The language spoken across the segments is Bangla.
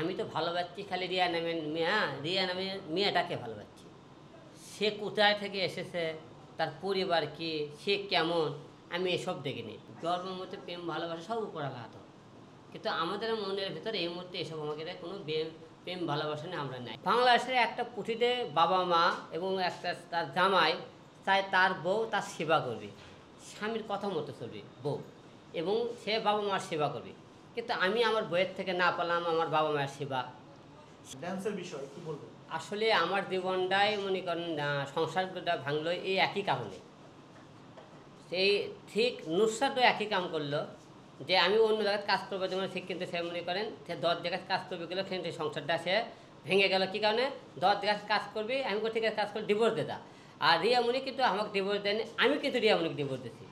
আমি তো ভালোবাসছি খালি রিয়া নামের মেয়ে, রিয়া নামের মেয়েটাকে ভালোবাসছি। সে কোথায় থেকে এসেছে, তার পরিবার কি, সে কেমন, আমি এসব দেখিনি। জন্মের মধ্যে প্রেম ভালোবাসা সব উপর আঘাত, কিন্তু আমাদের মনের ভিতরে এই মুহূর্তে এসব আমাদের কোনো প্রেম ভালোবাসা নিয়ে আমরা নাই। বাংলাদেশের একটা পুঁথিতে বাবা মা এবং একটা তার জামাই চায় তার বউ তার সেবা করবে, স্বামীর কথা মতো চলবে বউ, এবং সে বাবা মার সেবা করবে। কিন্তু আমি আমার বইয়ের থেকে না পেলাম আমার বাবা মায়ের সেবা। ড্যান্সের বিষয় কি বলবেন? আসলে আমার জীবনটাই মনে করেন সংসারটা ভাঙলো এই একই কারণে। সেই ঠিক নুসরাতও একই কাম করলো, যে আমি অন্য জায়গায় কাজ করবো যেমন ঠিক, কিন্তু সে মনে করেন সে 10 জায়গায় কাজ করবে গেলো, কিন্তু সংসারটা সে ভেঙে গেল। কী কারণে? 10 জায়গায় কাজ করবি, আমি ঠিক আছে কাজ করে ডিভোর্স দিতা। আর রিয়ামণি কিন্তু আমাকে ডিভোর্স দেয়নি, আমি কিন্তু রিয়ামণিকে ডিভোর্স দিচ্ছি।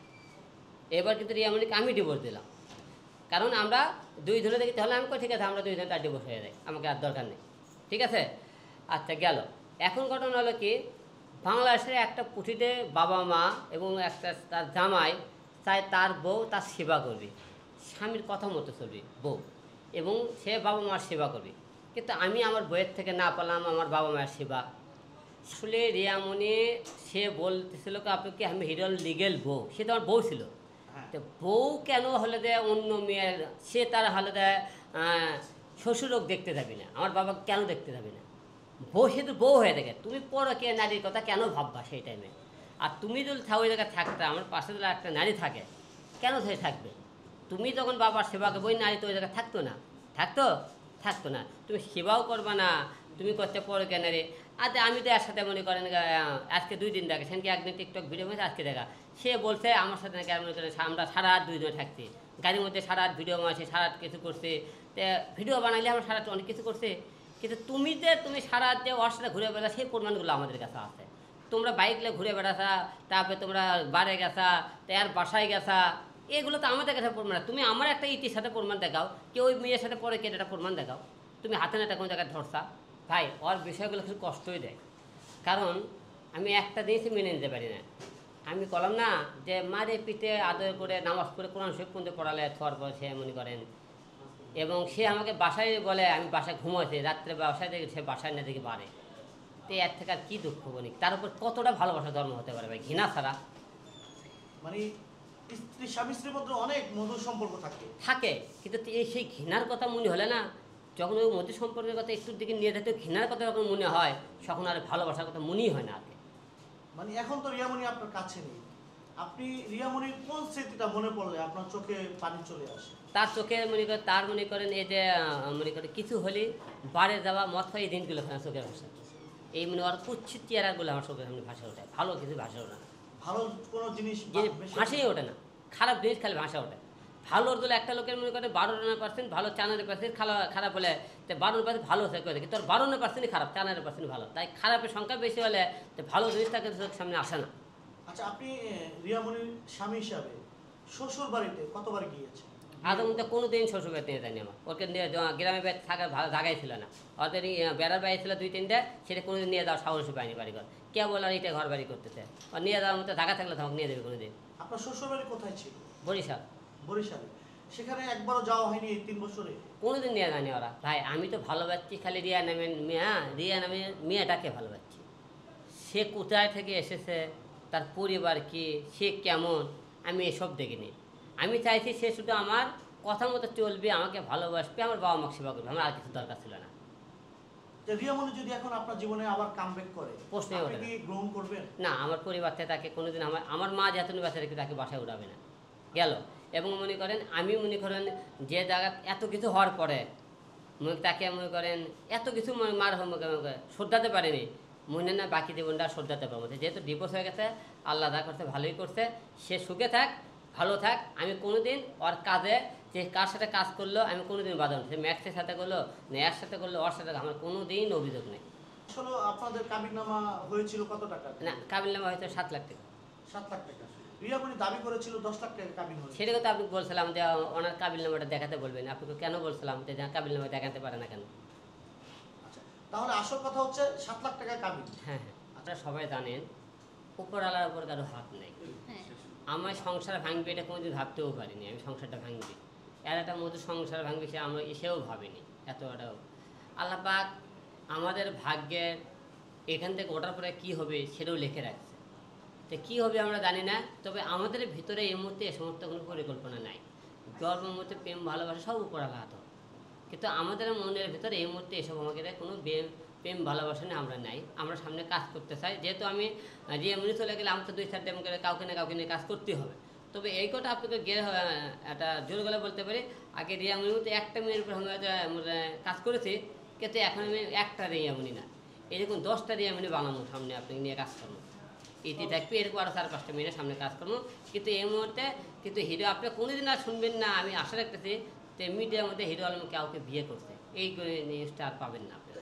এবার কিন্তু রিয়ামণিকে আমি ডিভোর্স দিলাম, কারণ আমরা দুই ধরে দেখি, তাহলে আমি ঠিক আছে আমরা দুই ধরে তার ডিভোর্স হয়ে যায়, আমাকে আর দরকার নেই। ঠিক আছে, আচ্ছা গেল। এখন ঘটনা হলো কি, বাংলাদেশের একটা পুঁথিতে বাবা মা এবং একটা তার জামাই চায় তার বউ তার সেবা করবে, স্বামীর কথা মতো চলবে বউ, এবং সে বাবা মার সেবা করবে। কিন্তু আমি আমার বইয়ের থেকে না পেলাম আমার বাবা মায়ের সেবা। আসলে রিয়ামণি সে বলতেছিল কি আপনি কি আমি হিরোর লিগেল বউ, সে তো আমার বউ ছিল। তো বউ কেন হলে দেয় অন্য মেয়ের, সে তার হলে দেয় শ্বশুরক দেখতে যাবি না, আমার বাবা কেন দেখতে যাবি না? বউ সে তো বউ হয়ে থাকে, তুমি পরকে নারীর কথা কেন ভাববা সেই টাইমে? আর তুমি যদি ওই জায়গায় থাকতে, আমার পাশে যদি একটা নারী থাকে, কেন সে থাকবে? তুমি যখন বাবার সেবা করবে, ওই নারী তো ওই জায়গায় থাকতো না, থাকতো না। তুমি সেবাও করবা না, তুমি করতে পরকে নারী। আচ্ছা আমি তো এর সাথে মনে করেন আজকে 2 দিন দেখে, সেদিনকে একদিন টিকটক ভিডিও মধ্যে আজকে দেখা, সে বলছে আমার সাথে নাকি মনে করেন আমরা সারা রাত 2 দিনে থাকছি, গাড়ির মধ্যে সারা রাত ভিডিও মারছে, সারা রাত কিছু করছে, তো ভিডিও বানাইলে আমরা সারা রাত অনেক কিছু করছে। কিন্তু তুমি সারা রাত যে ওর সাথে ঘুরে বেড়া, সেই প্রমাণগুলো আমাদের কাছে আছে। তোমরা বাইকলে ঘুরে বেড়াছা, তারপরে তোমরা বারে গেছা, তার বাসায় গেছা, এগুলো তো আমাদের কাছে প্রমাণ। তুমি আমার একটা ইটির সাথে প্রমাণ দেখাও, কেউ ওই মেয়ের সাথে পরে কেটে একটা প্রমাণ দেখাও, তুমি হাতে নাটা কোনো জায়গায় ধরছা। ভাই ওর বিষয়গুলো কিছু কষ্টই দেয়, কারণ আমি একটা জিনিসই মেনে নিতে পারি না। আমি বললাম না যে মারে পিঠে আদর করে নামাজ পড়ে কোরআন শরীফ পর্যন্ত পড়ালে থর পর সে মনে করেন, এবং সে আমাকে বাসায় বলে আমি বাসায় ঘুমাইছি, রাত্রে বাসায় দেখি সে বাসায় না দেখি বাড়ে। তো এর থেকে আর কী দুঃখ বলি, তার উপর কতটা ভালোবাসা ধর্ম হতে পারে ভাই, ঘৃণা ছাড়া। মানে স্বামী স্ত্রীর মধ্যে অনেক মধুর সম্পর্ক থাকে, কিন্তু সেই ঘৃণার কথা মনে হলে না, যখন ওই মধুর সম্পর্কের কথা একটুর দিকে নিয়ে যেতে ঘৃণার কথা যখন মনে হয়, তখন আর ভালোবাসার কথা মনেই হয় না আগে। মানে এখন তো রিয়ামণি আপনার কাছে নেই, আপনি রিয়ামণির কোন স্মৃতিটা মনে পড়লে আপনার চোখে পানি চলে আসে? তার চোখে মনে করেন এই যে মনে করেন কিছু হলে বাড়ে যাওয়া মদ খাওয়া, এই দিনগুলো চোখের ভাষা, এই ওর কুচ্ছিত চেহারাগুলো আমার চোখের সামনে ভাষা ওঠে, ভালো কিছু ভাষা ওঠে না, ভালো কোনো জিনিস ভাষাই ওঠে না, খারাপ জিনিস খালি ভাষা ওঠে। ভালোর দলে একটা লোকের মনে করে 12% ভালো, 94% খারাপ হলে, তো 12% ভালো হতে করে, কিন্তু 12% খারাপ, 94% ভালো। তাই খারাপের সংখ্যা বেশি হলে তো ভালো জিনিসটা কিন্তু চোখের সামনে আসে না। আচ্ছা, আপনি রিয়ামণির স্বামী হিসাবে শ্বশুর বাড়িতে কতবার গিয়েছেন? আদৌ মধ্যে কোনো দিন শ্বশুর বাড়িতে নিয়ে যায়নি আমার, ওকে নিয়ে গ্রামে বাড়ি থাকার ভালো জায়গায় ছিল না, ওদের বেড়ার বাড়ি ছিল 2-3টা, সেটা কোনো দিন নিয়ে যাওয়ার সাহসী পায়নি বাড়িঘর, কে বলে আর এটা ঘর বাড়ি করতেছে, আর নিয়ে যাওয়ার মতো জায়গা থাকলে তখন নিয়ে দেবে কোনো দিন। আপনার শ্বশুর বাড়ি কোথায় ছিল? বরিশাল। বরিশালে। সেখানে একবারও যাওয়া হয়নি এই 3 বছরে? কোনোদিন নিয়ে যায়নি ওরা। ভাই আমি তো ভালোবাসছি খালি রিয়া নামের মেয়ে, রিয়া নামের মেয়েটাকে ভালোবাসছি। সে কোথায় থেকে এসেছে, তার পরিবার কি, সে কেমন, আমি এসব দেখিনি। আমি চাইছি সে শুধু আমার কথা মতো চলবে, আমাকে ভালোবাসবে, আমার বাবা মাকে সেবা করবে, আমার আর কিছু দরকার ছিল না। রিয়ামণি যদি এখন আপনার জীবনে আবার কামব্যাক করে, প্রশ্নই ওঠে আপনি না। কি গ্রহণ করবেন? না, আমার পরিবার থেকে তাকে কোনোদিন আমার মা যেহেতু বাচ্চা রেখে তাকে বাসায় উঠাবে না, গেল। এবং মনে করেন আমি মনে করেন যে জায়গা এত কিছু হওয়ার পরে তাকে মনে করেন এত কিছু মার শ্রদ্ধাতে পারেনি, মনে না বাকি জীবনটা শ্রদ্ধাতে পারবো, যেহেতু ডিভোর্স হয়ে গেছে, আল্লাহ দা করতে ভালোই করছে, সে সুখে থাক, ভালো থাক। আমি কোনোদিন ওর কাজে, যে কার সাথে কাজ করলো আমি কোনোদিন বাধা নেই, সে ম্যাক্সের সাথে করলো না এর সাথে করলো, ওর সাথে আমার কোনো দিন অভিযোগ নেই। আসলে আপনাদের কাবিননামা হয়েছিল কত টাকা? না, কাবিননামা হয়তো 7 লাখ টাকা। 7 লাখ টাকা। রিয়ামণি দাবি করেছিল 10 লাখ টাকা কাবিন হয়েছে। সেটা তো আপনি বলছিলাম যে ওনার কাবিননামাটা দেখাতে বলবেন, আপনাকে কেন বলছিলাম যে কাবিননামা দেখাতে পারে না কেন? আচ্ছা, তাহলে আসল কথা হচ্ছে 7 লাখ টাকা কাবিন। হ্যাঁ হ্যাঁ, আপনারা সবাই জানেন উপরওয়ালার উপর কারো হাত নেই। আমার সংসার ভাঙবে এটা কোনোদিন ভাবতেও পারিনি, আমি সংসারটা ভাঙবি, এর একটা মতো সংসার ভাঙবে সে আমরা এসেও ভাবিনি, এতটাও আল্লাহ পাক আমাদের ভাগ্যের এখান থেকে ওঠার পরে কী হবে সেটাও লিখে রাখছে। তো কী হবে আমরা জানি না, তবে আমাদের ভিতরে এই মুহূর্তে এ সমস্ত কোনো পরিকল্পনা নাই। জন্মের মধ্যে প্রেম ভালোবাসা সব উপর আঘাত, কিন্তু আমাদের মনের ভিতরে এই মুহূর্তে এসব আমাদের কোনো প্রেম ভালোবাসা নিয়ে আমরা নাই। আমরা সামনে কাজ করতে চাই, যেহেতু আমি যে এমনি চলে গেলে আমার তো 2-4 টাইম করে কাউকে নিয়ে কাজ করতেই হবে। তবে এই কথা আপনাকে একটা জোর গলা বলতে পারি, আগে রিয়ামনির মধ্যে একটা মেয়ের উপর কাজ করেছি, কিন্তু এখন আমি একটা রিয়ামনি না, এরকম 10টা রিয়ামনি বানাবো সামনে আপনাকে নিয়ে কাজ করবো। ইতি থাকবে এরকম আরও 4-5টা মেয়ের সামনে কাজ করবো। কিন্তু এই মুহূর্তে কিন্তু হিরো আপনি কোনোদিন আর শুনবেন না, আমি আশা রাখতেছি যে মিডিয়ার মধ্যে হিরো আলম কাউকে বিয়ে করছে, এই নিউজটা আর পাবেন না।